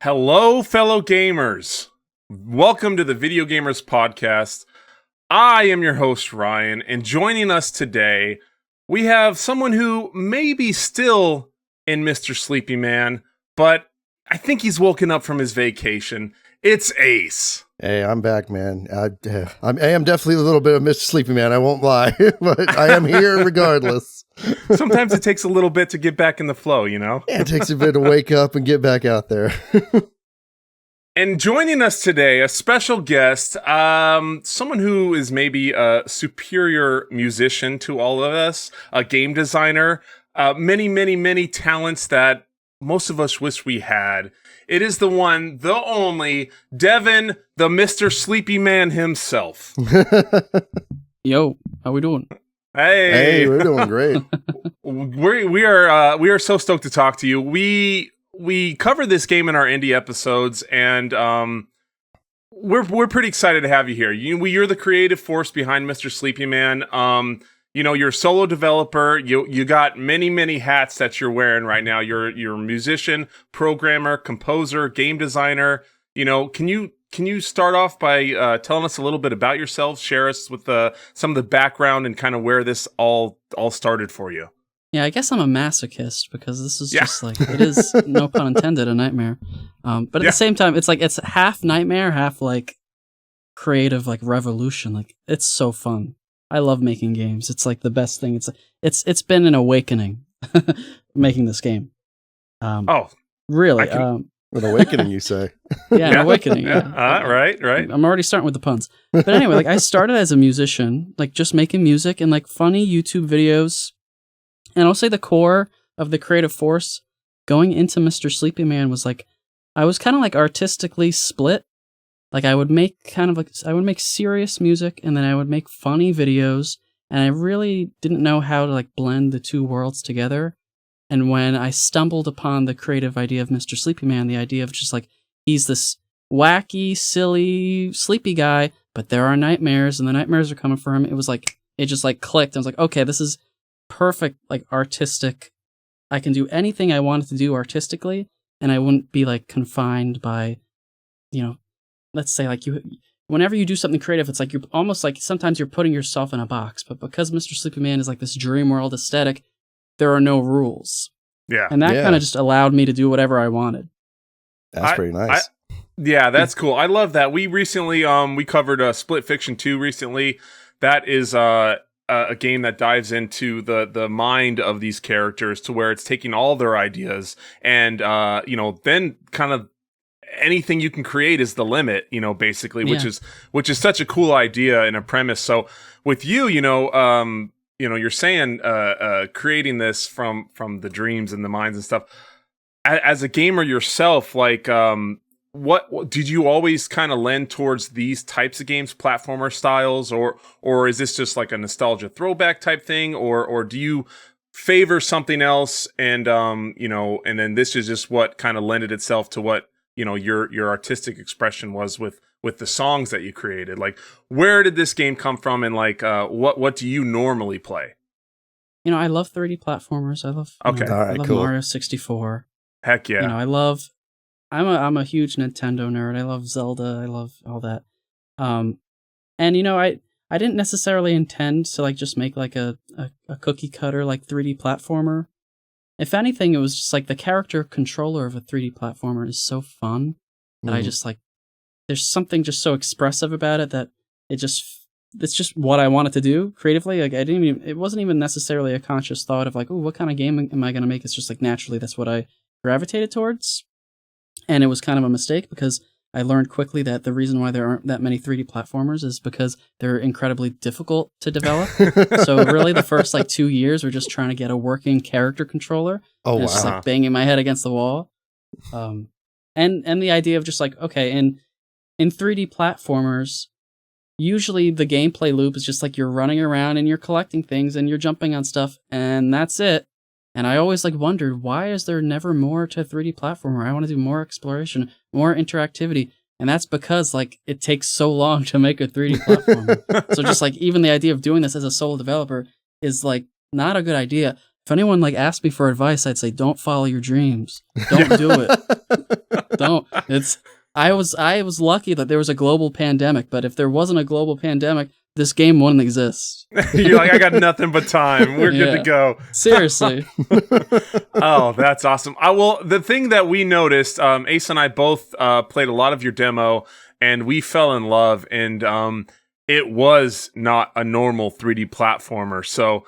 Hello, fellow gamers. Welcome to the Video Gamers Podcast. I am your host, Ryan, and joining us today, we have someone who may be still in Mr. Sleepy Man, but I think he's woken up from his vacation. It's Ace. Hey, I'm back, man. I am definitely a little bit of Mr. Sleepy Man, I won't lie, but I am here regardless. Sometimes it takes a little bit to get back in the flow, you know? Yeah, it takes a bit to wake up and get back out there. And joining us today, a special guest, someone who is maybe a superior musician to all of us, a game designer, many talents that most of us wish we had. It is the one, the only, Devin, the Mr. Sleepy Man himself. Yo, how we doing? Hey, we're doing great. We are so stoked to talk to you. We cover this game in our indie episodes, and we're pretty excited to have you here. You're the creative force behind Mr. Sleepy Man. You're a solo developer. You got many hats that you're wearing right now. You're a musician, programmer, composer, game designer. Can you start off by telling us a little bit about yourself? Share us with some of the background and kind of where this all started for you. Yeah, I guess I'm a masochist because this is just like, it is, no pun intended, a nightmare. But at the same time, it's half nightmare, half like creative, like revolution. Like, it's so fun. I love making games. It's like the best thing. It's been an awakening making this game. Really? An awakening, you say? Yeah, an awakening. Yeah. Right. I'm already starting with the puns. But anyway, like I started as a musician, like just making music and like funny YouTube videos. And I'll say the core of the creative force going into Mr. Sleepy Man was like, I was kind of like artistically split. Like I would make serious music and then I would make funny videos. And I really didn't know how to like blend the two worlds together. And when I stumbled upon the creative idea of Mr. Sleepy Man, the idea of just like, he's this wacky, silly, sleepy guy, but there are nightmares and the nightmares are coming for him. It was like, it just like clicked. I was like, okay, this is perfect, like artistic. I can do anything I wanted to do artistically, and I wouldn't be like confined by, let's say like whenever you do something creative, it's like you're almost like sometimes you're putting yourself in a box. But because Mr. Sleepy Man is like this dream world aesthetic, there are no rules. Yeah. And that kind of just allowed me to do whatever I wanted. That's pretty nice. Yeah, that's cool. I love that. We recently we covered Split Fiction 2 recently. That is a game that dives into the mind of these characters to where it's taking all their ideas and then kind of anything you can create is the limit, basically, which is such a cool idea and a premise. So with you, you're saying creating this from the dreams and the minds and stuff. As a gamer yourself, like what did you always kind of lend towards these types of games, platformer styles, or is this just like a nostalgia throwback type thing, or do you favor something else and and then this is just what kind of lended itself to what your artistic expression was with the songs that you created? Like, where did this game come from, and like what do you normally play? I love 3D platformers. I love cool. Mario 64. Heck yeah. I'm a huge Nintendo nerd. I love Zelda. I love all that. I didn't necessarily intend to like just make like a cookie cutter like 3D platformer. If anything, it was just like the character controller of a 3D platformer is so fun that I just like, there's something just so expressive about it that it's just what I wanted to do creatively. Like it wasn't even necessarily a conscious thought of like, oh, what kind of game am I going to make? It's just like naturally that's what I gravitated towards. And it was kind of a mistake because I learned quickly that the reason why there aren't that many 3D platformers is because they're incredibly difficult to develop. So really the first like 2 years were just trying to get a working character controller. Oh, wow. Just like banging my head against the wall. And the idea of just like, okay, in 3D platformers, usually the gameplay loop is just like you're running around and you're collecting things and you're jumping on stuff and that's it. And I always like wondered, why is there never more to a 3D platformer? I want to do more exploration, more interactivity. And that's because like it takes so long to make a 3D platformer. So just like even the idea of doing this as a sole developer is like not a good idea. If anyone like asked me for advice, I'd say don't follow your dreams. Don't do it. Don't. I was lucky that there was a global pandemic, but if there wasn't a global pandemic, this game wouldn't exist. You're like, I got nothing but time. We're good to go. Seriously. Oh, that's awesome. Well, the thing that we noticed, Ace and I both played a lot of your demo, and we fell in love, and it was not a normal 3D platformer. So,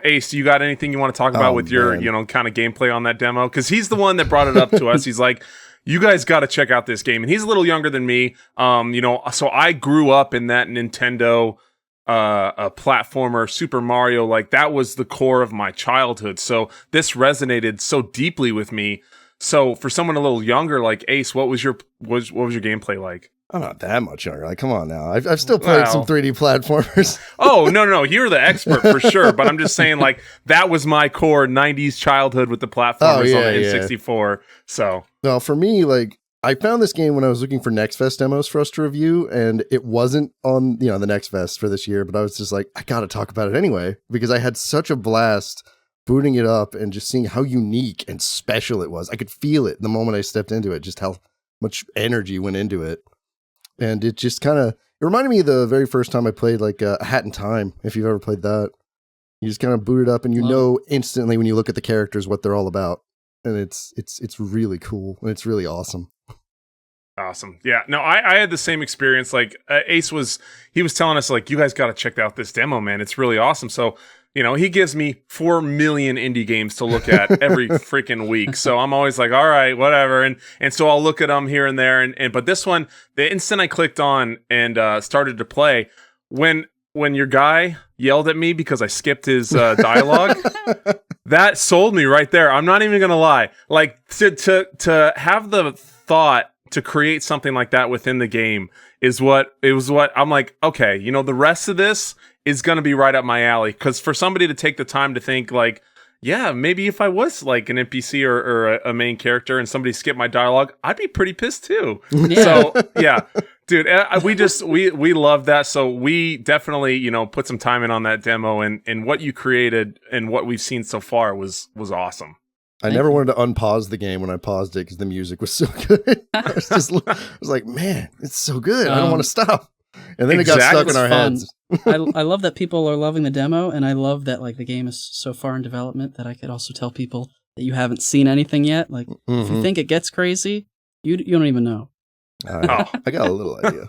Ace, you got anything you want to talk about with your, kind of gameplay on that demo? Because he's the one that brought it up to us. He's like, you guys got to check out this game. And he's a little younger than me. So I grew up in that Nintendo a platformer, Super Mario. Like, that was the core of my childhood. So this resonated so deeply with me. So for someone a little younger, like Ace, what was your gameplay like? I'm not that much younger. Like, come on now. I've still played some 3D platformers. Oh, no. You're the expert for sure. But I'm just saying, like, that was my core 90s childhood with the platformers on the N64. So. No, for me, like, I found this game when I was looking for Next Fest demos for us to review, and it wasn't on, the Next Fest for this year, but I was just like, I got to talk about it anyway, because I had such a blast booting it up and just seeing how unique and special it was. I could feel it the moment I stepped into it, just how much energy went into it. And it just it reminded me of the very first time I played like A Hat in Time, if you've ever played that. You just kind of boot it up and you know instantly when you look at the characters what they're all about. And it's really cool and it's really awesome. Awesome. Yeah. No, I had the same experience. Like Ace was telling us like, you guys got to check out this demo, man. It's really awesome. So, he gives me 4 million indie games to look at every freaking week. So I'm always like, all right, whatever. And so I'll look at them here and there. But this one, the instant I clicked on and started to play, when your guy yelled at me because I skipped his dialogue, that sold me right there. I'm not even going to lie. Like to have the thought to create something like that within the game what I'm like, okay, the rest of this is going to be right up my alley. Because for somebody to take the time to think like, yeah, maybe if I was like an NPC or a main character and somebody skipped my dialogue, I'd be pretty pissed too. Yeah. So yeah, dude, we love that. So we definitely, put some time in on that demo, and what you created and what we've seen so far was awesome. I never wanted to unpause the game when I paused it because the music was so good. I was like, man, it's so good. I don't want to stop. And then it got stuck in our heads. I love that people are loving the demo, and I love that like the game is so far in development that I could also tell people that you haven't seen anything yet. Like, if you think it gets crazy, you don't even know. I got a little idea.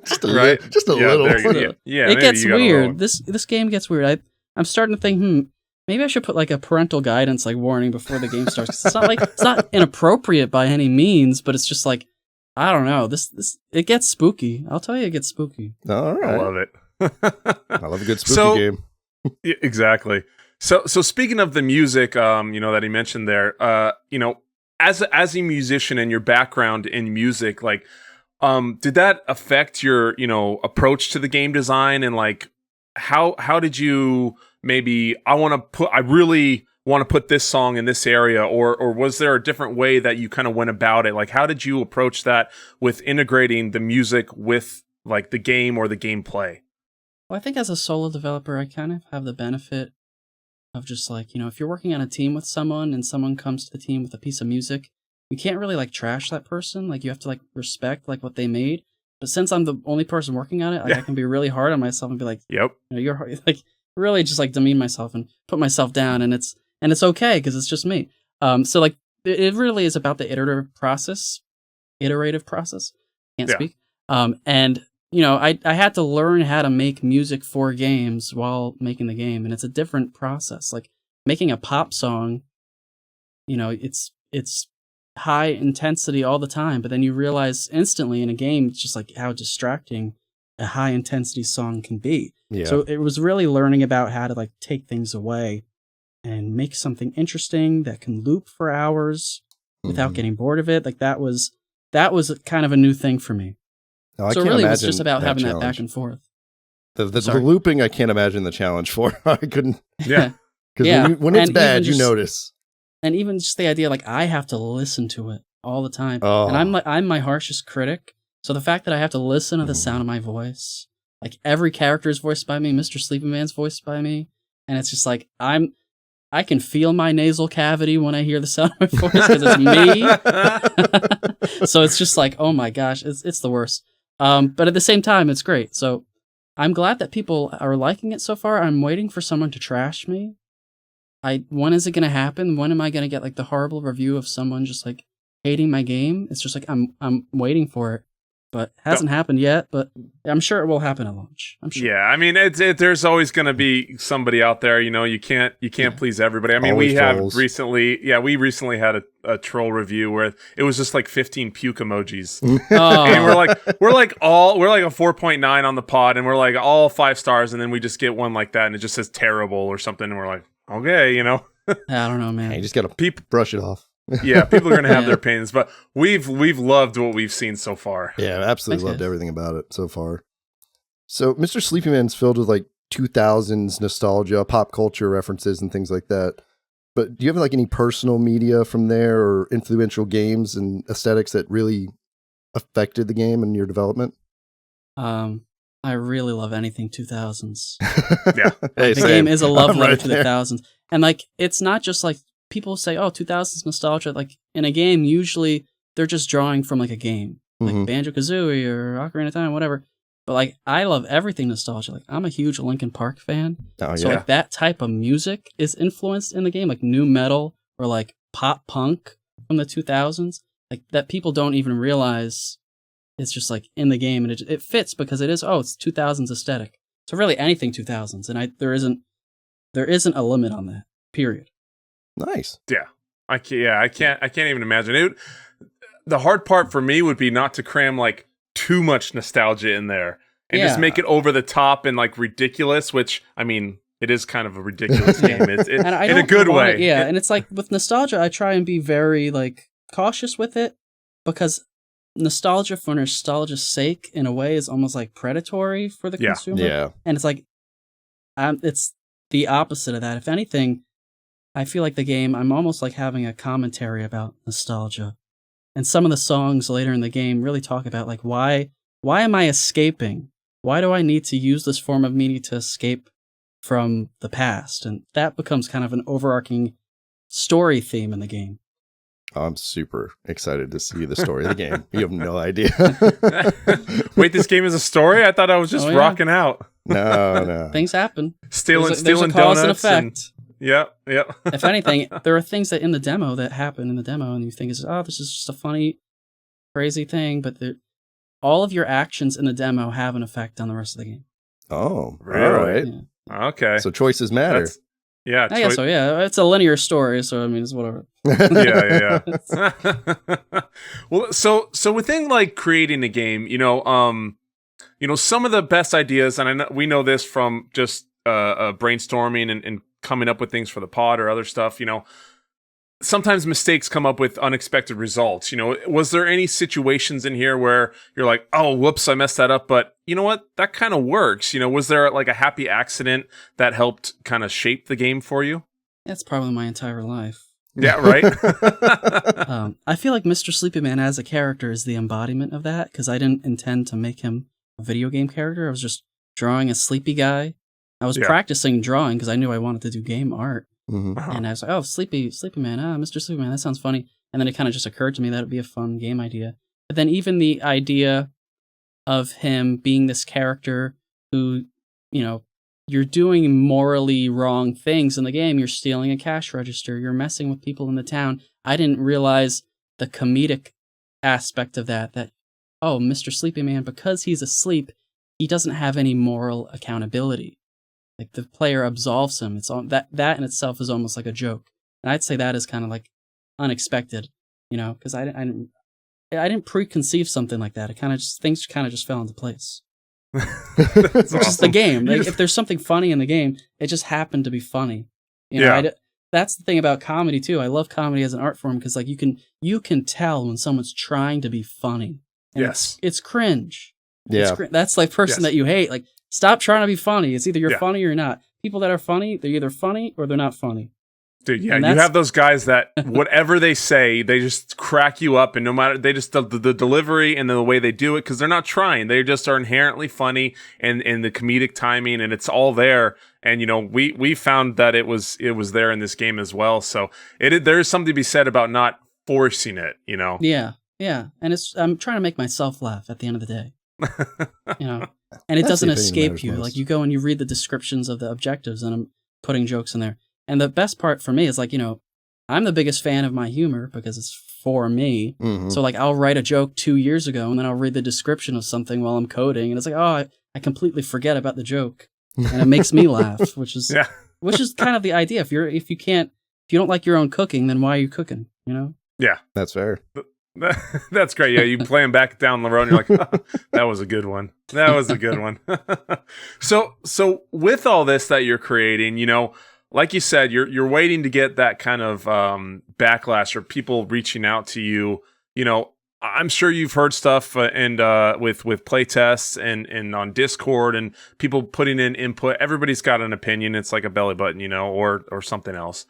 Just a little. Yeah, it gets weird. This game gets weird. I'm starting to think, maybe I should put like a parental guidance like warning before the game starts. It's not inappropriate by any means, but it's just like, I don't know. This it gets spooky. I'll tell you, it gets spooky. All right, I love it. I love a good spooky game. Exactly. So speaking of the music, that he mentioned there, as a musician and your background in music, like, did that affect your approach to the game design, and like how did you maybe I really want to put this song in this area, or was there a different way that you kind of went about it? Like, how did you approach that with integrating the music with like the game or the gameplay? Well, I think as a solo developer, I kind of have the benefit of just like, if you're working on a team with someone and someone comes to the team with a piece of music, you can't really like trash that person. Like, you have to like respect like what they made. But since I'm the only person working on it, like, I can be really hard on myself and be like, yep, you're hard. Like, really just like demean myself and put myself down, and it's okay because it's just me. So like it really is about the iterative process. Can't speak. And I had to learn how to make music for games while making the game, and it's a different process. Like making a pop song, it's high intensity all the time, but then you realize instantly in a game just like how distracting a high intensity song can be. Yeah. So it was really learning about how to like take things away and make something interesting that can loop for hours without getting bored of it. Like that was kind of a new thing for me. No, so it really was just about having that back and forth. The looping, I can't imagine the challenge for. I couldn't. Yeah. Because when it's bad, you notice. And even just the idea, like, I have to listen to it all the time. Oh. And I'm my harshest critic. So the fact that I have to listen to the sound of my voice, like every character is voiced by me, Mr. Sleepy Man's voiced by me. And it's just like, I'm I can feel my nasal cavity when I hear the sound of my voice because it's me. So it's just like, oh my gosh, it's the worst. But at the same time, it's great. So I'm glad that people are liking it so far. I'm waiting for someone to trash me. When is it going to happen? When am I going to get like the horrible review of someone just like hating my game? It's just like, I'm waiting for it. But hasn't happened yet, but I'm sure it will happen at launch. I'm sure. Yeah, I mean, there's always going to be somebody out there. You know, you can't please everybody. I mean, Always we trolls. we recently had a troll review where it was just like 15 puke emojis, Oh. and we're like a 4.9 on the pod, and we're like all 5 stars, and then we just get one like that, and it just says terrible or something, and we're like, okay, you know. I don't know, man. You just gotta brush it off. Yeah, people are going to have Yeah. their opinions, but we've loved what we've seen so far. Yeah, I absolutely Thanks, loved guys. everything about it so far. So, Mr. Sleepy Man's filled with like 2000s nostalgia, pop culture references, and things like that. But do you have like any personal media from there or influential games and aesthetics that really affected the game and your development? I really love anything 2000s. Yeah. Hey, The same. game is a love I'm letter right to the there. 2000s. And like, it's not just like people say, oh, 2000s nostalgia. Like in a game, usually they're just drawing from like a game, like Mhm. Banjo-Kazooie or Ocarina of Time, whatever. But like, I love everything nostalgia. Like I'm a huge Linkin Park fan. Oh, So yeah. like that type of music is influenced in the game, like new metal or like pop punk from the 2000s, like that people don't even realize it's just like in the game, and it fits because it's 2000s aesthetic. So really anything 2000s, and there isn't a limit on that. Period. Nice. I can't even imagine it. The hard part for me would be not to cram like too much nostalgia in there and just Yeah. make it over the top and like ridiculous, which I mean, it is kind of a ridiculous Yeah. game. It's And I in a don't good want way. it- yeah, and it's like with nostalgia, I try and be very like cautious with it because nostalgia for nostalgia's sake, in a way, is almost like predatory for the Yeah. consumer. Yeah. And it's like, it's the opposite of that. If anything, I feel like the game, I'm almost like having a commentary about nostalgia. And some of the songs later in the game really talk about like, why am I escaping? Why do I need to use this form of media to escape from the past? And that becomes kind of an overarching story theme in the game. I'm super excited to see the story of the game. You have no idea. Wait, this game is a story? I thought I was just Oh, yeah. rocking out. No. Things happen. Stealing There's a stealing cause and donuts and effect. Yep. If anything, there are things that in the demo that happen in the demo, and you think, this is just a funny, crazy thing, but all of your actions in the demo have an effect on the rest of the game. Oh, Really? all right. Yeah. Okay. So choices matter. That's- yeah. I guess so, yeah. It's a linear story, so I mean, it's whatever. Yeah. Well, so within like creating a game, some of the best ideas, and we know this from just brainstorming and coming up with things for the pod or other stuff. Sometimes mistakes come up with unexpected results. Was there any situations in here where you're like, oh, whoops, I messed that up, but you know what? That kind of works. Was there like a happy accident that helped kind of shape the game for you? That's probably my entire life. Yeah, right. I feel like Mr. Sleepy Man as a character is the embodiment of that, because I didn't intend to make him a video game character. I was just drawing a sleepy guy. I was practicing drawing because I knew I wanted to do game art. Mhm. And I was like, oh, Sleepy Man, Mr. Sleepy Man, that sounds funny. And then it kind of just occurred to me that it'd be a fun game idea. But then even the idea of him being this character who, you're doing morally wrong things in the game. You're stealing a cash register. You're messing with people in the town. I didn't realize the comedic aspect of that, oh, Mr. Sleepy Man, because he's asleep, he doesn't have any moral accountability. Like the player absolves him. It's all that in itself is almost like a joke. And I'd say that is kind of like unexpected, because I didn't preconceive something like that. Things kind of just fell into place. That's It's just the awesome. game. Like, if there's something funny in the game, it just happened to be funny. That's the thing about comedy too. I love comedy as an art form because like you can tell when someone's trying to be funny. And Yes. it's cringe. Yeah. That's like person Yes. that you hate. Like, stop trying to be funny. It's either you're Yeah. funny or you're not. People that are funny, they're either funny or they're not funny. Dude, yeah, And you have those guys that whatever they say, they just crack you up, and no matter they just the delivery and the way they do it, because they're not trying, they just are inherently funny and the comedic timing, and it's all there. And we found that it was there in this game as well. So there is something to be said about not forcing it. Yeah, and I'm trying to make myself laugh at the end of the day. And it doesn't escape you. Like you go and you read the descriptions of the objectives, and I'm putting jokes in there. And the best part for me is like, I'm the biggest fan of my humor because it's for me. Mm-hmm. So like I'll write a joke 2 years ago and then I'll read the description of something while I'm coding. And it's like, oh, I completely forget about the joke. And it makes me laugh, which is kind of the idea. If you don't like your own cooking, then why are you cooking? Yeah. That's fair. That's great. Yeah, you play them back down the road and you're like, oh, that was a good one. That was a good one. So with all this that you're creating, like you said, you're waiting to get that kind of backlash or people reaching out to you. I'm sure you've heard stuff and with playtests and on Discord and people putting in input. Everybody's got an opinion. It's like a belly button, or something else.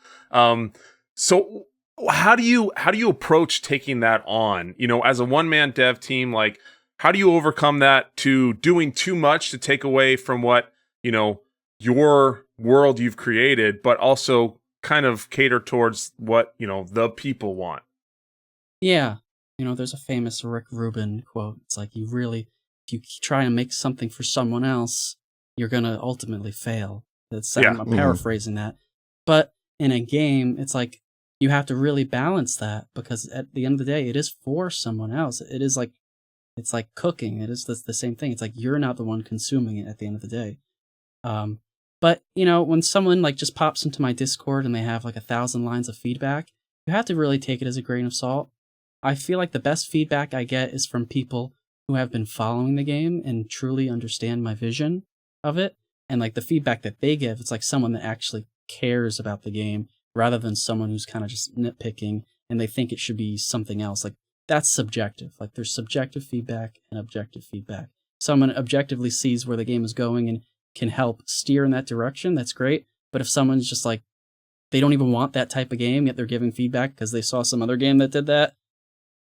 So how do you approach taking that on? As a one-man dev team, like how do you overcome that to doing too much to take away from what your world you've created, but also kind of cater towards what the people want? Yeah. There's a famous Rick Rubin quote. It's like if you try and make something for someone else, you're going to ultimately fail. I'm paraphrasing that. But in a game, it's like you have to really balance that because at the end of the day, it is for someone else. It's like cooking. It is the same thing. It's like you're not the one consuming it at the end of the day. But when someone like just pops into my Discord and they have like 1,000 lines of feedback, you have to really take it as a grain of salt. I feel like the best feedback I get is from people who have been following the game and truly understand my vision of it. And like the feedback that they give, it's like someone that actually cares about the game rather than someone who's kind of just nitpicking and they think it should be something else. Like that's subjective. Like there's subjective feedback and objective feedback. Someone objectively sees where the game is going and can help steer in that direction, that's great. But if someone's just like, they don't even want that type of game, yet they're giving feedback because they saw some other game that did that,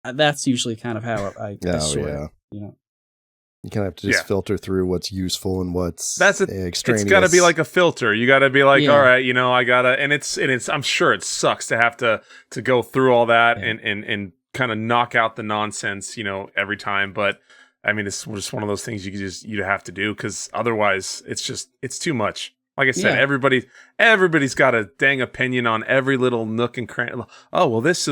that's usually kind of how I sort it. You kind of have to just filter through what's useful and what's extraneous. It's got to be like a filter. You got to be like, all right, I gotta, and it's. I'm sure it sucks to have to go through all that and kind of knock out the nonsense, every time. But I mean, it's just one of those things you have to do because otherwise it's too much. Like I said, everybody's got a dang opinion on every little nook and cranny. Oh, well, this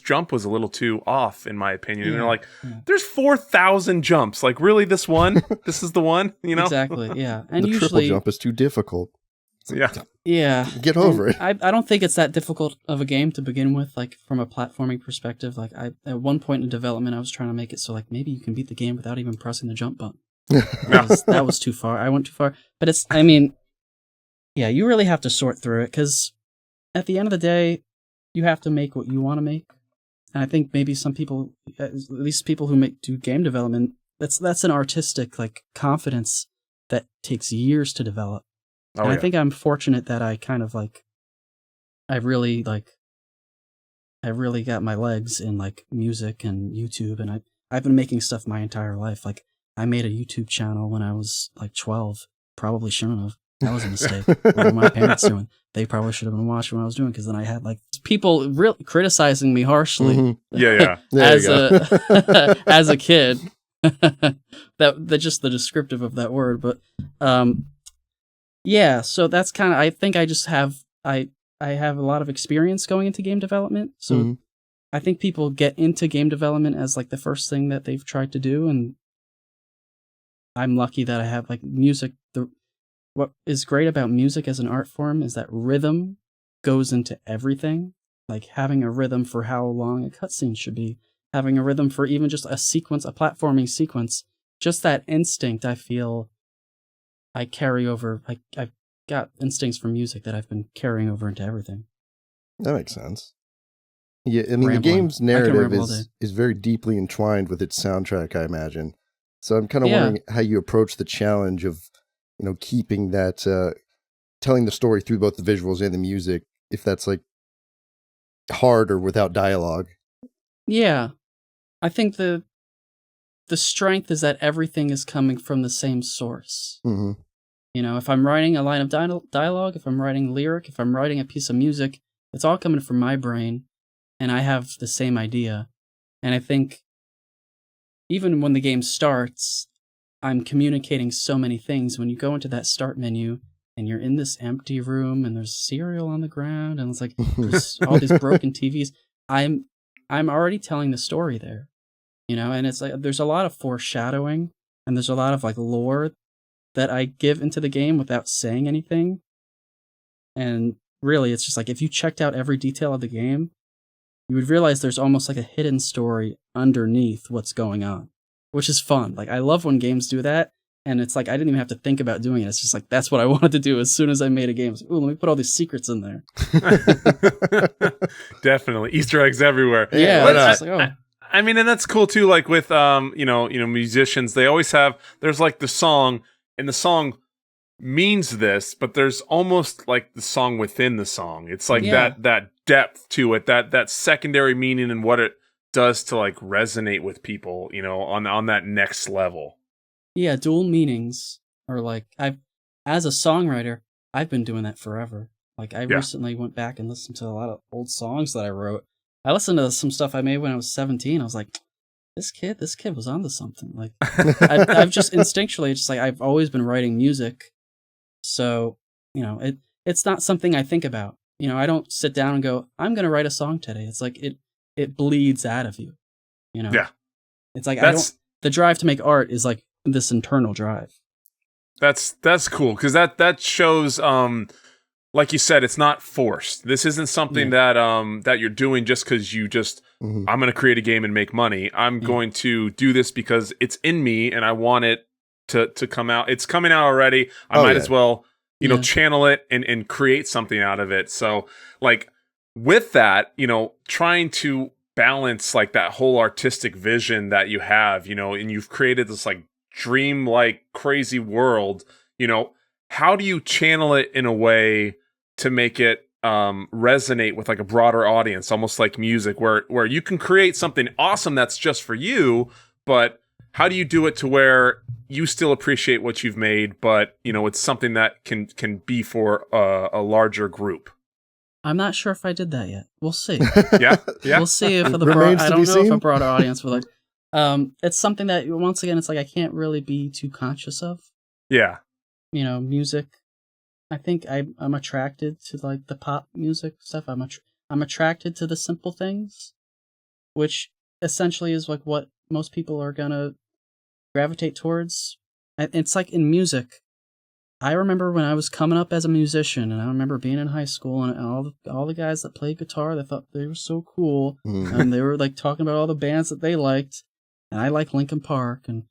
jump was a little too off, in my opinion. And they're like, there's 4,000 jumps. Like, really, this one? This is the one? Exactly, yeah. And the usually, triple jump is too difficult. Yeah. Get over it. I don't think it's that difficult of a game to begin with, like, from a platforming perspective. Like, at one point in development, I was trying to make it so, like, maybe you can beat the game without even pressing the jump button. That was too far. I went too far. But yeah, you really have to sort through it, because at the end of the day, you have to make what you want to make. And I think maybe some people, at least people who do game development, that's an artistic, like, confidence that takes years to develop. And I think I'm fortunate that I kind of, like, I really got my legs in, like, music and YouTube, and I've been making stuff my entire life. Like, I made a YouTube channel when I was, like, 12. Probably shouldn't have. That was a mistake. What were my parents doing? They probably should have been watching what I was doing, because then I had, like, people really criticizing me harshly. Mm-hmm. Yeah. As a kid. That's just the descriptive of that word. But yeah, so that's kind of, I think I just have, I have a lot of experience going into game development. So I think people get into game development as, like, the first thing that they've tried to do. And I'm lucky that I have, like, music. What is great about music as an art form is that rhythm goes into everything. Like, having a rhythm for how long a cutscene should be, having a rhythm for even just a sequence, a platforming sequence, just that instinct, I feel I carry over. I've got instincts from music that I've been carrying over into everything. That makes sense. Yeah, I mean, the game's narrative is very deeply entwined with its soundtrack, I imagine. So I'm kind of wondering how you approach the challenge of, keeping that, telling the story through both the visuals and the music, if that's, like, hard or without dialogue. Yeah. I think the strength is that everything is coming from the same source. Mm-hmm. You know, if I'm writing a line of dialogue, if I'm writing lyric, if I'm writing a piece of music, it's all coming from my brain, and I have the same idea. And I think even when the game starts, I'm communicating so many things. When you go into that start menu and you're in this empty room and there's cereal on the ground and it's like there's all these broken TVs, I'm already telling the story there. You know, and it's like there's a lot of foreshadowing and there's a lot of like lore that I give into the game without saying anything. And really, it's just like if you checked out every detail of the game, you would realize there's almost like a hidden story underneath what's going on, which is fun. Like I love when games do that, and it's like I didn't even have to think about doing it. It's just like that's what I wanted to do as soon as I made a game. I was like, ooh, let me put all these secrets in there. Definitely Easter eggs everywhere. Yeah, it's just like, oh. I mean, and that's cool too. Like with musicians, they always have. There's like the song, and the song means this, but there's almost like the song within the song. It's like that depth to it, that secondary meaning and what it does to like resonate with people, you know, on that next level. Yeah, dual meanings are like as a songwriter, I've been doing that forever. Like I recently went back and listened to a lot of old songs that I wrote. I listened to some stuff I made when I was 17. I was like, this kid was onto something. Like I've just instinctually, just like I've always been writing music. So, you know, it's not something I think about. You know, I don't sit down and go, I'm going to write a song today. It's like it bleeds out of you. You know? Yeah. It's like the drive to make art is like this internal drive. That's cool because that shows like you said, it's not forced. This isn't something that you're doing just because you just I'm going to create a game and make money. I'm going to do this because it's in me and I want it to come out. It's coming out already. I might as well, you know, channel it and create something out of it. So like with that, you know, trying to balance like that whole artistic vision that you have, you know, and you've created this like dream-like crazy world, you know, how do you channel it in a way to make it resonate with like a broader audience, almost like music, where you can create something awesome that's just for you, but how do you do it to where you still appreciate what you've made, but you know it's something that can be for a larger group? I'm not sure if I did that yet. We'll see. Yeah. We'll see if I don't know if a broader audience will like. It's something that once again, it's like I can't really be too conscious of. Yeah. You know, music. I think I'm attracted to like the pop music stuff. I'm attracted to the simple things, which essentially is like what most people are gonna gravitate towards. It's like in music. I remember when I was coming up as a musician, and I remember being in high school, and all the guys that played guitar, they thought they were so cool, and they were like talking about all the bands that they liked, and I like Linkin Park, and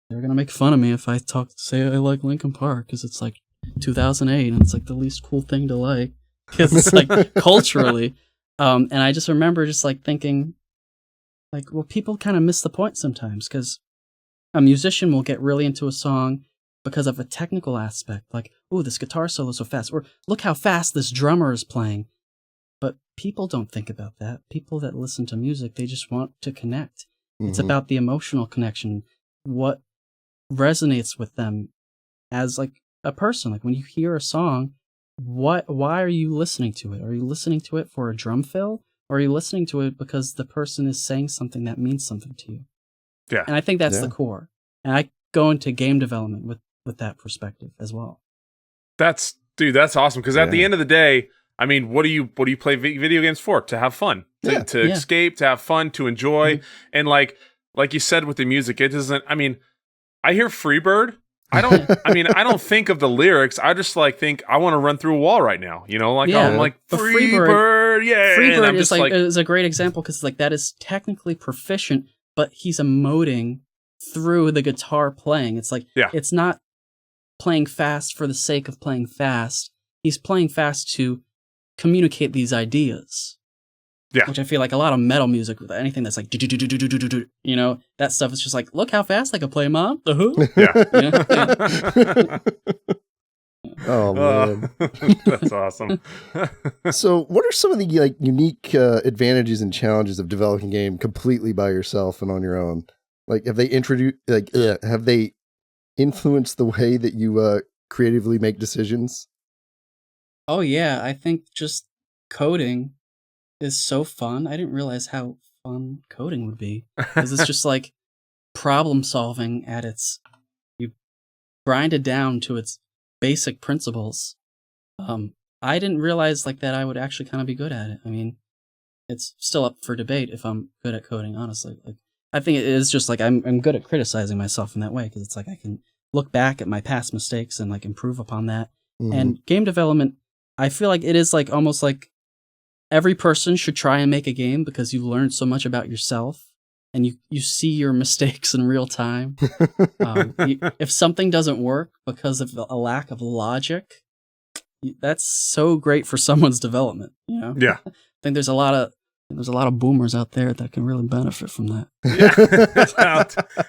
they were gonna make fun of me if I say I like Linkin Park because it's like 2008 and it's like the least cool thing to like because it's like culturally, and I just remember just like thinking, like, well, people kind of miss the point sometimes because a musician will get really into a song because of a technical aspect, like, oh, this guitar solo is so fast, or look how fast this drummer is playing. But people don't think about that. People that listen to music, they just want to connect. It's about the emotional connection, what resonates with them as like a person. Like when you hear a song, why are you listening to it? Are you listening to it for a drum fill? Or are you listening to it because the person is saying something that means something to you? Yeah. And I think that's the core. And I go into game development with that perspective as well. That's awesome. Because at the end of the day, I mean, what do you play video games for? To have fun, to escape, to have fun, to enjoy. And like you said with the music, it doesn't, I mean, I hear Freebird. I don't think of the lyrics. I just like think I want to run through a wall right now. You know, like I'm like Freebird, yeah. Freebird is a great example because like that is technically proficient, but he's emoting through the guitar playing. It's like it's not playing fast for the sake of playing fast. He's playing fast to communicate these ideas. Yeah. Which I feel like a lot of metal music, anything that's like, you know, that stuff is just like, look how fast I can play, Mom. Yeah. Oh man, That's awesome. So, what are some of the like unique advantages and challenges of developing a game completely by yourself and on your own? Like, have they introduced have they influenced the way that you creatively make decisions? Oh yeah, I think just coding is so fun. I didn't realize how fun coding would be because it's just like problem solving at its you grind it down to its basic principles. I didn't realize like that I would actually kind of be good at it. I mean, it's still up for debate if I'm good at coding, honestly. Like I think it is just like I'm good at criticizing myself in that way because it's like I can look back at my past mistakes and like improve upon that. And game development, I feel like it is like almost like every person should try and make a game because you learn so much about yourself and you see your mistakes in real time. If something doesn't work because of a lack of logic, that's so great for someone's development, you know? Yeah. I think there's a lot of boomers out there that can really benefit from that. Yeah.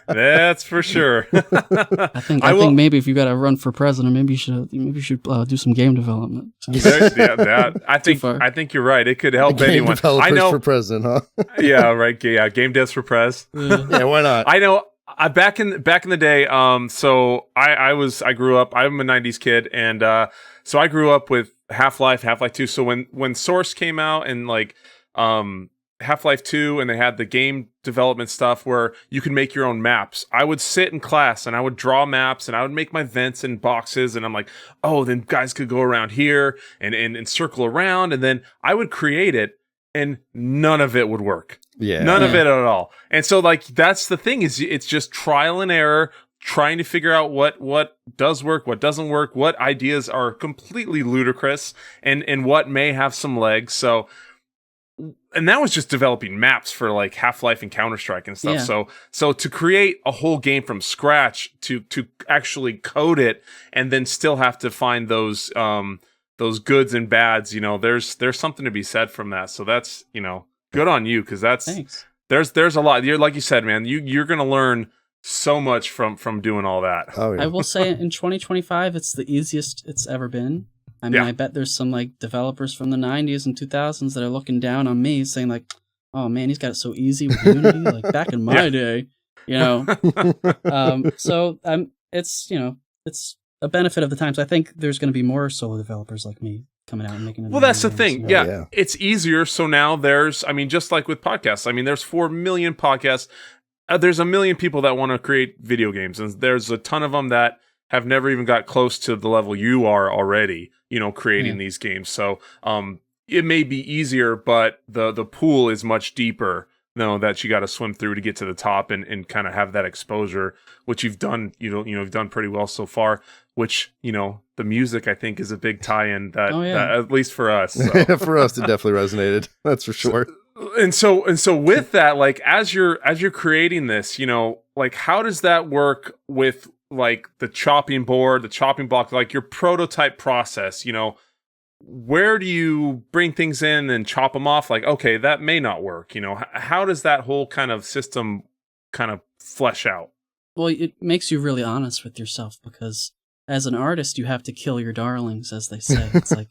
That's for sure. I think maybe if you got to run for president, maybe you should do some game development. I think you're right. It could help anyone. I know for president, huh? Yeah, right. Yeah, game devs for prez. Yeah, why not? I know. Back in the day, so I grew up. I'm a '90s kid, and so I grew up with Half-Life 2. So when Source came out and like Half-Life 2 and they had the game development stuff where you could make your own maps, I would sit in class and I would draw maps and I would make my vents and boxes, and I'm like, oh, then guys could go around here and circle around, and then I would create it and none of it would work. Yeah. None of it at all. And so like that's the thing, is it's just trial and error, trying to figure out what does work, what doesn't work, what ideas are completely ludicrous and what may have some legs. So, and that was just developing maps for like Half-Life and Counter-Strike and stuff. Yeah. So to create a whole game from scratch, to actually code it and then still have to find those goods and bads, you know, there's something to be said from that. So that's, you know, good on you, because there's a lot. You're like you said, man, you're gonna learn so much from doing all that. Oh, yeah. I will say in 2025, it's the easiest it's ever been. I mean, I bet there's some like developers from the 90s and 2000s that are looking down on me saying like, oh man, he's got it so easy with Unity, like back in my day, you know? So it's, you know, it's a benefit of the times. I think there's going to be more solo developers like me coming out and making. Well, that's the thing. You know? Yeah, it's easier. So now I mean, just like with podcasts, I mean, there's 4 million podcasts. There's 1 million people that want to create video games, and there's a ton of them that have never even got close to the level you are already, you know, creating these games. So, it may be easier, but the pool is much deeper, you know, that you got to swim through to get to the top and kind of have that exposure, which you've done, you've done pretty well so far, which, you know, the music I think is a big tie-in that at least for us. So. For us, it definitely resonated. That's for sure. And so with that, like, as you're creating this, you know, like, how does that work with like the chopping board, the chopping block, like your prototype process, you know, where do you bring things in and chop them off? Like, okay, that may not work. You know, how does that whole kind of system kind of flesh out? Well, it makes you really honest with yourself, because as an artist, you have to kill your darlings, as they say. It's like,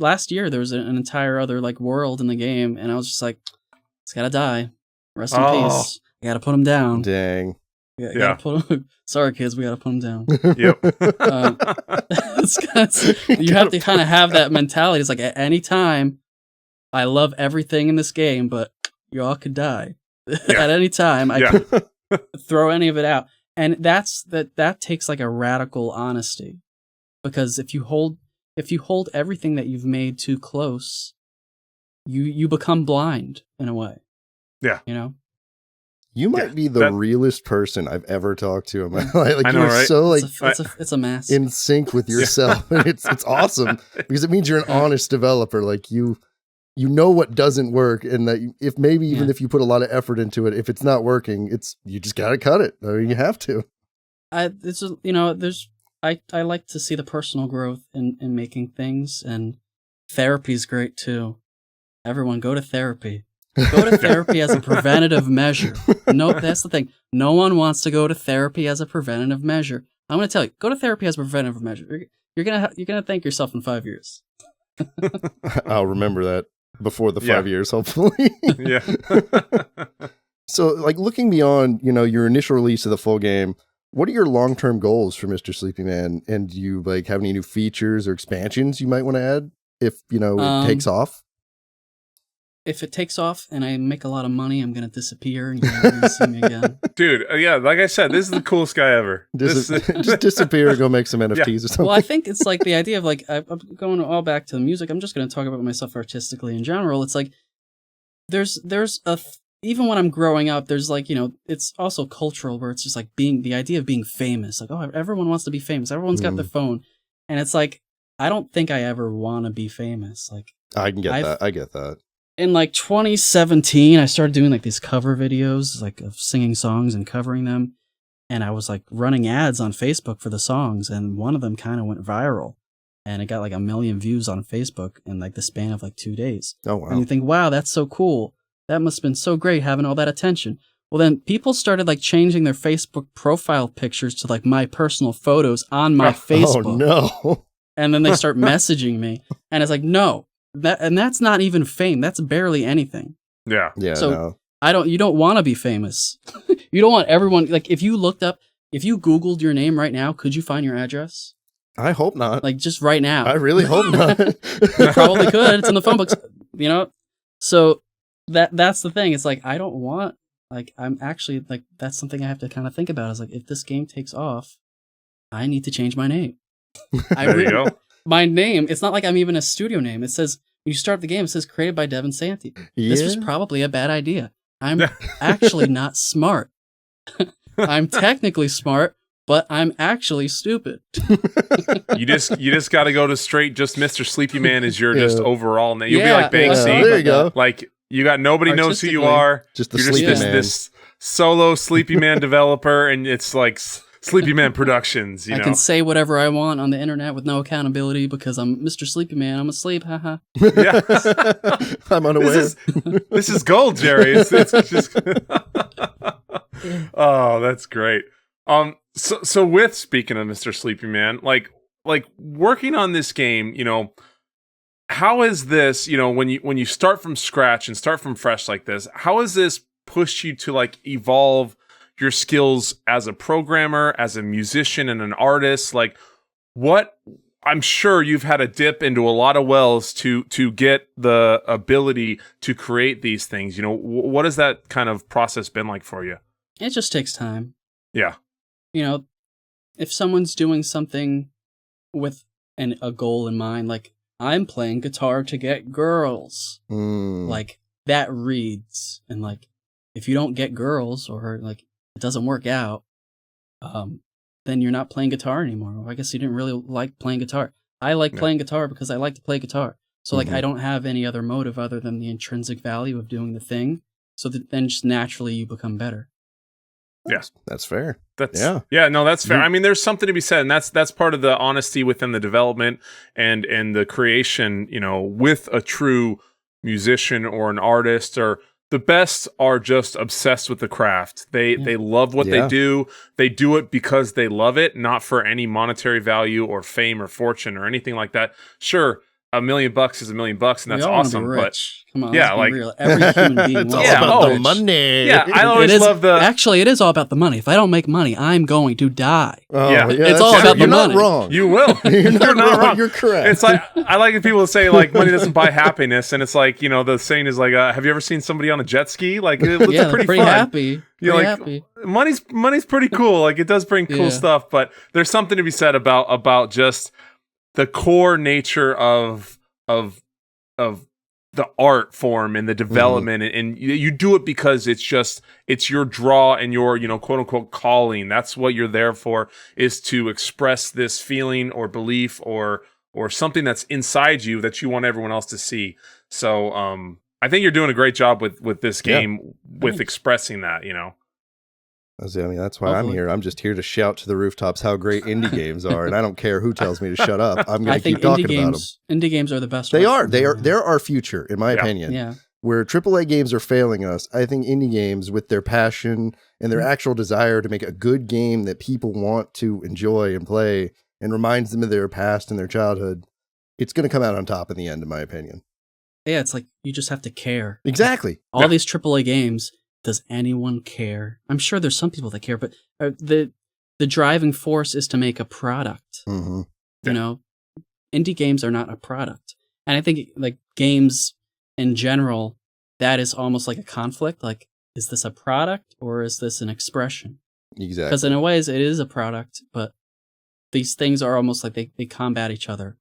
Last year, there was an entire other like world in the game, and I was just like, it's gotta die. Rest in peace. I gotta put him down. Dang. Gotta put him. Sorry, kids, we gotta put him down. Yep. You have to kind of have that mentality. It's like, at any time, I love everything in this game, but y'all could die. At any time, I could throw any of it out. And that takes like a radical honesty, because if you hold everything that you've made too close, you become blind in a way. Yeah. You know? You might be the realest person I've ever talked to in my life. Like, you're right? so like it's a mask. In sync with yourself. And it's awesome, because it means you're an honest developer. Like you know what doesn't work, and that if you put a lot of effort into it, if it's not working, you just gotta cut it. I mean, you have to. I like to see the personal growth in making things, and therapy's great too. Everyone go to therapy. Go to therapy as a preventative measure. No, that's the thing. No one wants to go to therapy as a preventative measure. I'm going to tell you, go to therapy as a preventative measure. you're gonna thank yourself in 5 years. I'll remember that before the 5 years, hopefully. Yeah. So, like, looking beyond, your initial release of the full game, what are your long-term goals for Mr. Sleepy Man? And do you like have any new features or expansions you might want to add if it takes off? If it takes off and I make a lot of money, I'm gonna disappear and you're never gonna see me again. Dude, yeah, like I said, this is the coolest guy ever. Just disappear and go make some NFTs or something. Well, I think it's like the idea of like I'm going all back to the music. I'm just gonna talk about myself artistically in general. It's like there's even when I'm growing up, there's like, it's also cultural where it's just like the idea of being famous. Like, oh, everyone wants to be famous. Everyone's got their phone. And it's like, I don't think I ever want to be famous. Like, I can get that. I get that. In like 2017, I started doing like these cover videos, like of singing songs and covering them. And I was like running ads on Facebook for the songs. And one of them kind of went viral. And it got like 1 million views on Facebook in like the span of like 2 days. Oh, wow. And you think, wow, that's so cool. That must have been so great having all that attention. Well, then people started like changing their Facebook profile pictures to like my personal photos on my Facebook. Oh, no. And then they start messaging me. And it's like, no, that's not even fame. That's barely anything. Yeah. Yeah. So you don't want to be famous. You don't want everyone, like if you Googled your name right now, could you find your address? I hope not. Like just right now. I really hope not. You probably could. It's in the phone books, So that's the thing. It's like, I don't want, like, I'm actually, like, that's something I have to kind of think about is like, if this game takes off, I need to change my name. There you go. My name, it's not like I'm even a studio name. It says, when you start the game, it says created by Devin Santi. Yeah. This was probably a bad idea. I'm actually not smart. I'm technically smart, but I'm actually stupid. You just got to go to straight. Just Mr. Sleepy Man is your just overall name. You'll be like Banksy. There you go. Like nobody knows who you are. Just the You're Sleepy Man. This solo Sleepy Man developer, and it's like Sleepy Man Productions. I can say whatever I want on the internet with no accountability because I'm Mr. Sleepy Man. I'm asleep. Haha. Yeah. I'm unaware. This is gold, Jerry. It's just. Oh, that's great. So with speaking of Mr. Sleepy Man, like working on this game, how is this, when you start from scratch and start from fresh like this, how has this pushed you to like evolve your skills as a programmer, as a musician and an artist? Like I'm sure you've had to dip into a lot of wells to get the ability to create these things. What has that kind of process been like for you? It just takes time. Yeah. If someone's doing something with a goal in mind, like I'm playing guitar to get girls, like that reads, and like if you don't get girls or like it doesn't work out, then you're not playing guitar anymore. Well, I guess you didn't really like playing guitar. I like playing guitar because I like to play guitar. So like I don't have any other motive other than the intrinsic value of doing the thing. So that then just naturally you become better. Yeah, that's fair. That's fair. I mean, there's something to be said, and that's part of the honesty within the development and the creation. With a true musician or an artist, or the best are just obsessed with the craft. They love what they do. They do it because they love it, not for any monetary value or fame or fortune or anything like that. Sure, $1 million is $1 million, and that's awesome. But come on, yeah, like real. Every human being it's wants all to about be the money. Yeah, I always love the. Actually, it is all about the money. If I don't make money, I'm going to die. Oh, yeah, it's all about the money. You're not wrong. You will. You're not wrong. You're correct. It's like I like people say like money doesn't buy happiness, and it's like the saying is like, have you ever seen somebody on a jet ski? Like it's pretty fun. Happy. You're happy. Money's pretty cool. Like it does bring cool stuff, but there's something to be said about just the core nature of the art form and the development, and you do it because it's your draw and your quote unquote calling. That's what you're there for, is to express this feeling or belief or something that's inside you that you want everyone else to see. So I think you're doing a great job with this game with expressing that. I mean, that's why I'm here. I'm just here to shout to the rooftops how great indie games are, and I don't care who tells me to shut up. I'm going to keep talking about them. Indie games are the best. They are. They're our future, in my opinion. Yeah. Where AAA games are failing us, I think indie games, with their passion and their actual desire to make a good game that people want to enjoy and play and reminds them of their past and their childhood, it's going to come out on top in the end, in my opinion. Yeah, it's like you just have to care. Exactly. All these AAA games, does anyone care? I'm sure there's some people that care, but the driving force is to make a product. Mm-hmm. You know, indie games are not a product. And I think like games in general, that is almost like a conflict. Like, is this a product or is this an expression? Exactly. Because in a ways it is a product, but these things are almost like they combat each other.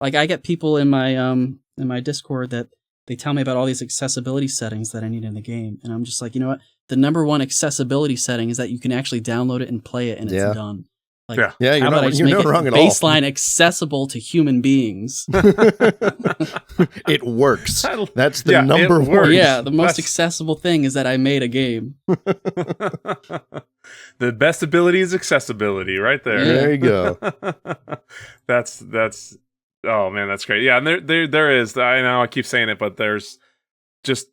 Like I get people in my Discord that they tell me about all these accessibility settings that I need in the game. And I'm just like, you know what? The number one accessibility setting is that you can actually download it and play it and it's done. Like, yeah, how about I just make it wrong at baseline accessible to human beings? It works. That's the number one. Yeah, the most accessible thing is that I made a game. The best ability is accessibility, right there. Yeah. There you go. That's oh man, that's great. Yeah, and there is. I know I keep saying it, but there's just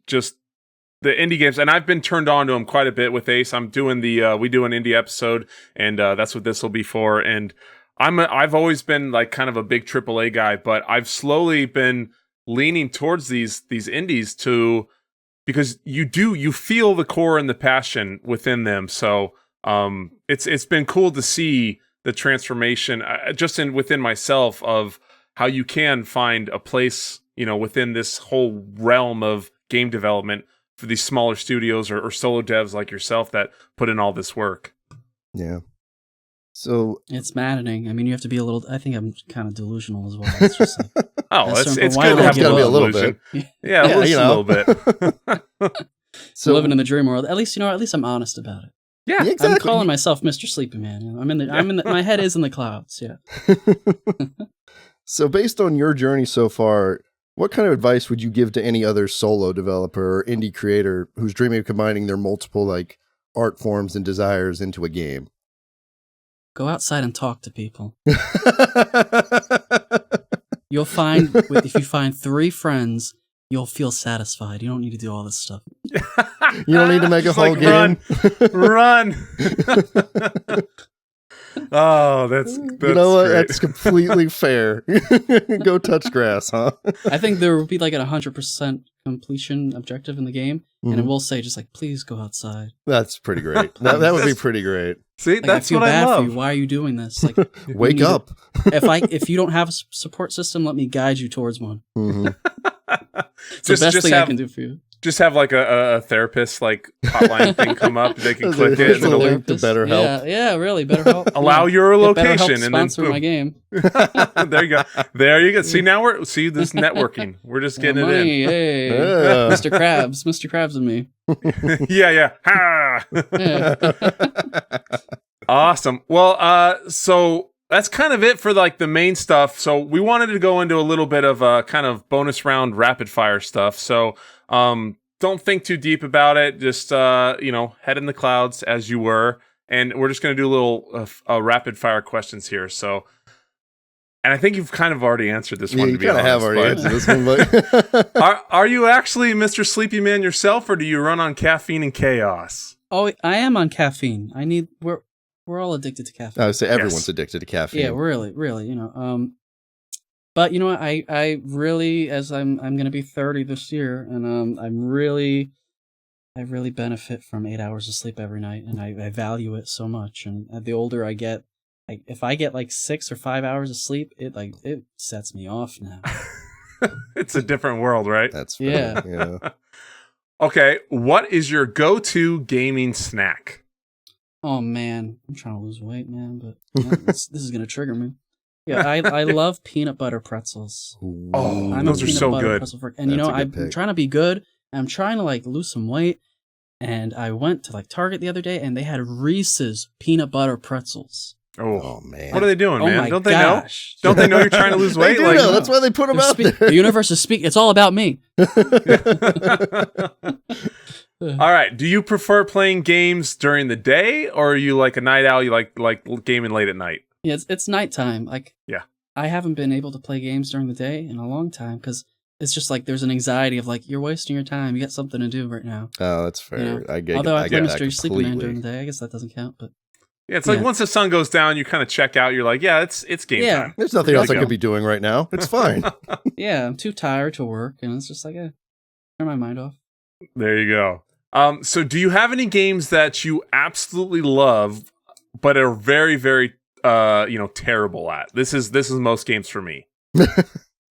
the indie games, and I've been turned on to them quite a bit with Ace. I'm doing we do an indie episode, and that's what this will be for. And I've always been like kind of a big AAA guy, but I've slowly been leaning towards these indies because you feel the core and the passion within them. So it's been cool to see the transformation just within myself of how you can find a place, within this whole realm of game development for these smaller studios or solo devs like yourself that put in all this work. Yeah. So it's maddening. I mean, you have to be I think I'm kind of delusional as well. It's just like, it's good to have a little bit. Yeah, a little bit. So living in the dream world. At least I'm honest about it. Yeah, exactly. I'm calling myself Mr. Sleepy Man. My head is in the clouds. Yeah. So based on your journey so far, what kind of advice would you give to any other solo developer or indie creator who's dreaming of combining their multiple like art forms and desires into a game? Go outside and talk to people. You'll find if you find 3 friends, you'll feel satisfied. You don't need to do all this stuff. You don't need to make a whole game. Run. Oh, that's you know what? Great. That's completely fair. Go touch grass, huh? I think there will be like an 100% completion objective in the game, and it will say just like, please go outside. That's pretty great. That would be pretty great. See, like, that's I feel what bad I love. for you. Why are you doing this? Like, wake up. If you don't have a support system, let me guide you towards one. Mm-hmm. It's the best thing I can do for you. Just have like a therapist like hotline thing come up. They can click it. And it'll link to BetterHelp. Yeah, really, BetterHelp. Allow your location and then sponsor my game. There you go. See, now see this networking. We're just getting it in. Hey, Mr. Krabs and me. Yeah. Ha! Yeah. Awesome. Well, so that's kind of it for like the main stuff. So we wanted to go into a little bit of kind of bonus round rapid fire stuff. So don't think too deep about it. Just head in the clouds as you were, and we're just going to do a little rapid fire questions here. So, and I think you've kind of already answered this one. You to be kind of honest, have already answered this one, but are you actually Mr. Sleepy Man yourself, or do you run on caffeine and chaos? Oh, I am on caffeine. We're all addicted to caffeine. I would say everyone's addicted to caffeine. Yeah, really, but you know what? I really, as I'm going to be 30 this year, and I really benefit from 8 hours of sleep every night, and I value it so much. And the older I get, if I get like 6 or 5 hours of sleep, it sets me off now. It's a different world, right? That's fair. Yeah. Okay, what is your go-to gaming snack? Oh man, I'm trying to lose weight, man, but this is gonna trigger me. Yeah, I love peanut butter pretzels. Oh, those are so good. And I'm trying to be good. And I'm trying to like lose some weight. And I went to like Target the other day, and they had Reese's peanut butter pretzels. Oh man, what are they doing, man? Don't they gosh. know? Don't they know you're trying to lose weight? They do know. That's why they put them out there. The universe is speaking. It's all about me. All right. Do you prefer playing games during the day, or are you like a night owl? You like gaming late at night? Yeah, it's nighttime. Like, yeah, I haven't been able to play games during the day in a long time because it's just like there's an anxiety of like you're wasting your time. You got something to do right now. Oh, that's fair. Although I play Mr. Sleepy Man during the day, I guess that doesn't count. But Yeah, it's like Yeah. once the sun goes down, you kind of check out. You're like, yeah, it's game Yeah. time. There's nothing There else you I go. could be doing right now. It's fine. Yeah, I'm too tired to work, and it's just like, turn my mind off. There you go. So do you have any games that you absolutely love, but are very, very, terrible at? This is most games for me.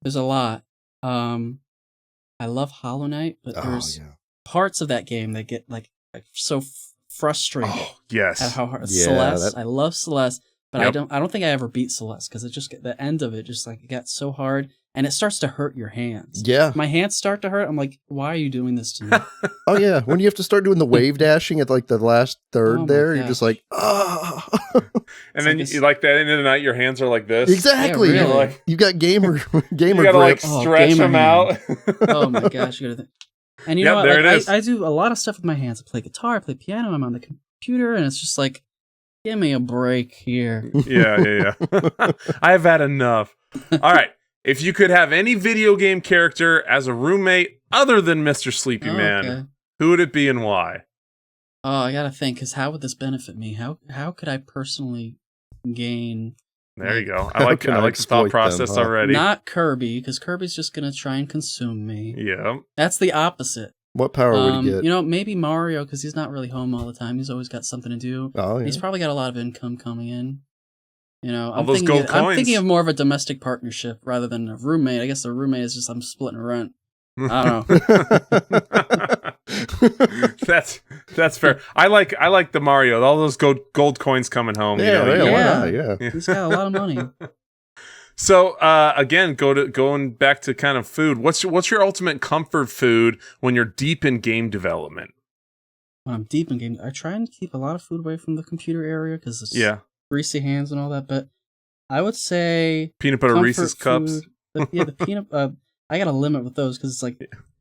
There's a lot. I love Hollow Knight, but there's yeah. parts of that game that get like so frustrated Oh, yes. at how hard Yeah, Celeste. that- I love Celeste, but Yep. I don't think I ever beat Celeste because it just the end of it just like it got so hard and it starts to hurt your hands. Yeah. My hands start to hurt. I'm like, why are you doing this to me? Oh yeah. When you have to start doing the wave dashing at like the last third Oh my there, you're just gosh. like, ah. And then like you like that end of the night, your hands are like this. Exactly. Yeah, really. Like, You got gamer you gotta like grip. Oh, stretch gamer them hand. out. Oh my gosh, you gotta think. And you Yep, know what? there Like, it is. I do a lot of stuff with my hands. I play guitar, I play piano, I'm on the computer, and it's just like, give me a break here. Yeah. I've had enough. All right. If you could have any video game character as a roommate other than Mr. Sleepy Man, Okay. who would it be and why? Oh, I gotta think, because how would this benefit me? How could I personally gain? There you go. How I like can I the thought exploit process them, huh? already. Not Kirby, because Kirby's just gonna try and consume me. Yeah. That's the opposite. What power would he get? You know, maybe Mario, because he's not really home all the time. He's always got something to do. Oh yeah. He's probably got a lot of income coming in. You know, All those gold I'm coins. thinking of more of a domestic partnership rather than a roommate. I guess the roommate is just I'm splitting rent. I don't know. That's fair. I like the Mario. All those gold coins coming home. Yeah, you know, why Yeah. not? Yeah. He's got a lot of money. So again, going back to kind of food. What's your ultimate comfort food when you're deep in game development? When I'm deep in game, I try and keep a lot of food away from the computer area because it's Yeah, greasy hands and all that. But I would say peanut butter comfort Reese's cups. food- the peanut. I got a limit with those because it's like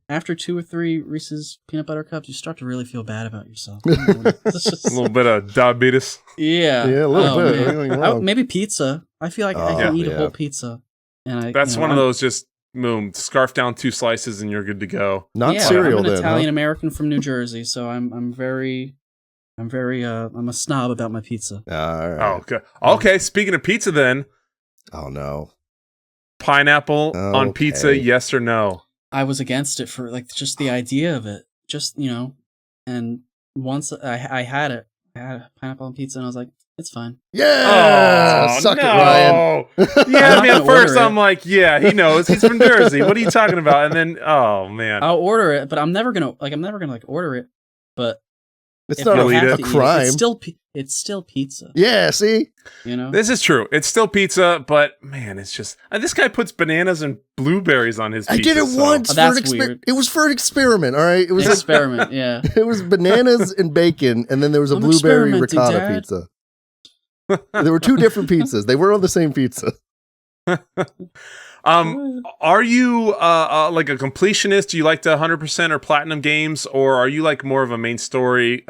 after 2 or 3 Reese's peanut butter cups, you start to really feel bad about yourself. It's just- A little bit of diabetes. yeah, Yeah, a little bit. man. Anything wrong? Maybe pizza. I feel like I Oh, can eat a yeah. whole pizza, and That's one of those just boom, scarf down 2 slices and you're good to go. Not yeah, cereal I'm an then. Italian Huh? American from New Jersey, so I'm a snob about my pizza. All right. Oh, okay. Okay. Speaking of pizza, then Oh no. pineapple on pizza, Okay. yes or no? I was against it for like just the idea of it, just and once I had it, I had pineapple on pizza, and I was like, it's fine. Yeah. Oh, Suck no. it, Ryan. Yeah, I mean, not at gonna first order I'm like, yeah, he knows. He's from Jersey. What are you talking about? And then, oh man, I'll order it, but I'm never gonna order it. But It's if not I You'll eat have a it. to eat crime. it's still pizza. Yeah. See. You know, this is true. It's still pizza, but man, it's just this guy puts bananas and blueberries on his I pizza. did it so- once Oh, for an that's experiment. weird. It was for an experiment. All right. It was like, experiment. Yeah. it was bananas and bacon, and then there was a I'm blueberry experimenting, ricotta Dad. pizza. There were 2 different pizzas. They were on the same pizza. Are you like a completionist? Do you like the 100% or platinum games, or are you like more of a main story?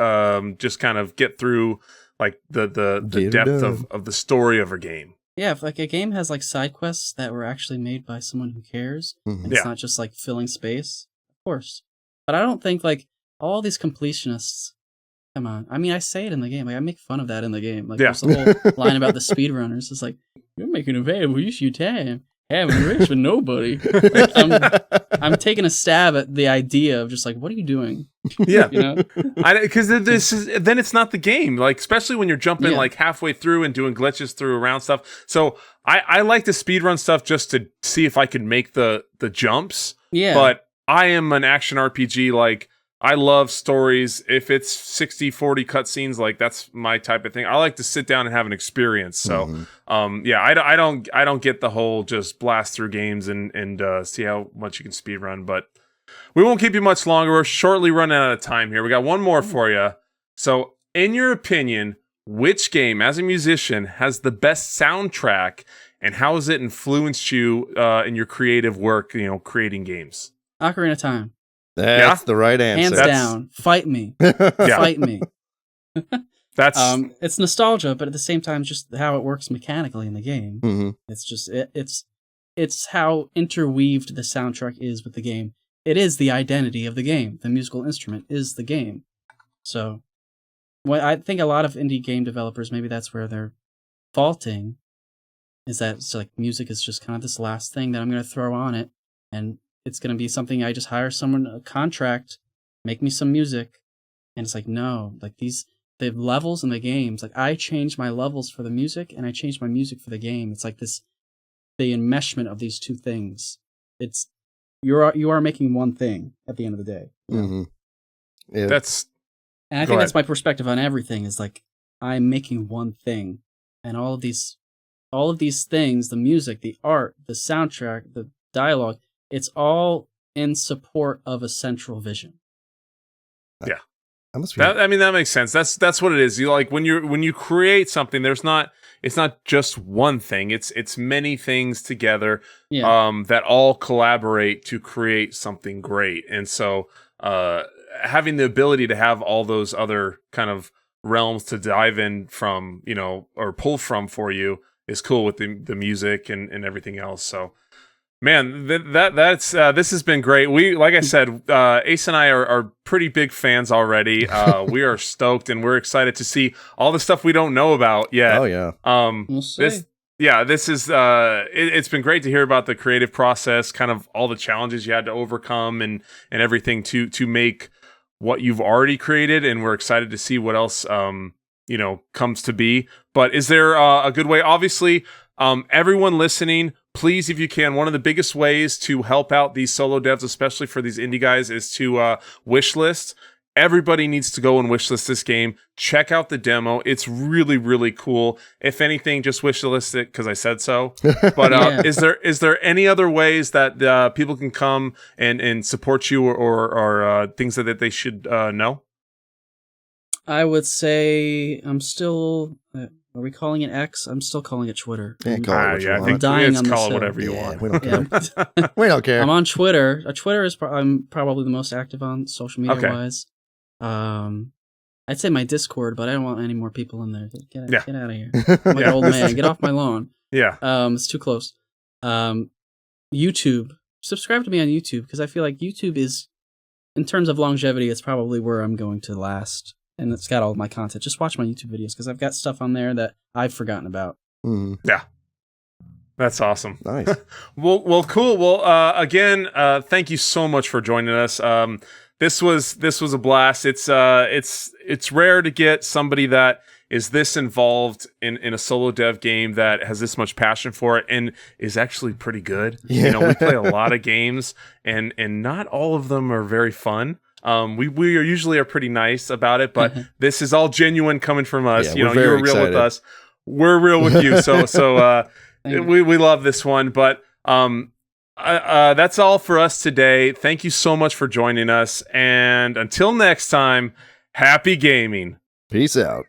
Just kind of get through like the Get it depth done. of the story of a game. Yeah, if like a game has like side quests that were actually made by someone who cares, Mhm. and Yeah. it's not just like filling space, of course. But I don't think like all these completionists. Come on, I mean, I say it in the game. Like I make fun of that in the game. Like Yeah. there's the whole line about the speedrunners. It's like you're making a valuable use of your time, having a race with nobody. Like, I'm taking a stab at the idea of just like, what are you doing? Yeah, You know? because then it's not the game. Like especially when you're jumping Yeah. like halfway through and doing glitches through around stuff. So I like to speedrun stuff just to see if I can make the jumps. Yeah. But I am an action RPG. Like I love stories. If it's 60-40 cutscenes, like that's my type of thing. I like to sit down and have an experience. So, Mhm. yeah, I don't get the whole just blast through games and see how much you can speed run. But we won't keep you much longer. We're shortly running out of time here. We got one more for you. So, in your opinion, which game, as a musician, has the best soundtrack, and how has it influenced you in your creative work? Creating games. Ocarina of Time, That's the right answer. hands That's- down. Fight me, Yeah. fight me. That's It's nostalgia, but at the same time, just how it works mechanically in the game. Mhm. It's just it's how interweaved the soundtrack is with the game. It is the identity of the game. The musical instrument is the game. So what I think a lot of indie game developers, maybe that's where they're faulting, is that it's like music is just kind of this last thing that I'm going to throw on it, and it's going to be something I just hire someone, a contract, make me some music, and it's like, no, like the levels in the games, like I change my levels for the music and I change my music for the game. It's like the enmeshment of these two things. It's you are making one thing at the end of the day. Mm-hmm. Yeah. And I think that's my perspective on everything, is like I'm making one thing, and all of these things, the music, the art, the soundtrack, the dialogue, it's all in support of a central vision. Yeah. That makes sense. That's what it is. You like when you create something, it's not just one thing. It's many things together that all collaborate to create something great. And so having the ability to have all those other kind of realms to dive in from, or pull from for you is cool with the music and everything else. So man, that's this has been great. We, like I said, Ace and I are pretty big fans already. We are stoked, and we're excited to see all the stuff we don't know about yet. Oh yeah. We'll see. This is it's been great to hear about the creative process, kind of all the challenges you had to overcome and everything to make what you've already created, and we're excited to see what else comes to be. But is there a good way? Obviously, everyone listening, please, if you can, one of the biggest ways to help out these solo devs, especially for these indie guys, is to wish list. Everybody needs to go and wish list this game. Check out the demo. It's really, really cool. If anything, just wish list it because I said so. But is there any other ways that people can come and support you or things that they should know? I would say I'm still... Are we calling it X? I'm still calling it Twitter. Yeah, call it what you want. I think dying on call it this whatever you want. We don't care. We don't care. I'm on Twitter. Twitter is I'm probably the most active on social media wise. I'd say my Discord, but I don't want any more people in there. Get out of here. I'm like an old man. Get off my lawn. Yeah. It's too close. YouTube. Subscribe to me on YouTube, because I feel like YouTube is, in terms of longevity, it's probably where I'm going to last. And it's got all of my content. Just watch my YouTube videos, because I've got stuff on there that I've forgotten about. Mm. Yeah. That's awesome. Nice. Well, cool. Well, again, thank you so much for joining us. This was a blast. It's rare to get somebody that is this involved in a solo dev game that has this much passion for it and is actually pretty good. Yeah. We play a lot of games and not all of them are very fun. We usually are pretty nice about it, but this is all genuine coming from us. Yeah, you're real with us. We're real with you. So we love this one, but that's all for us today. Thank you so much for joining us, and until next time, happy gaming. Peace out.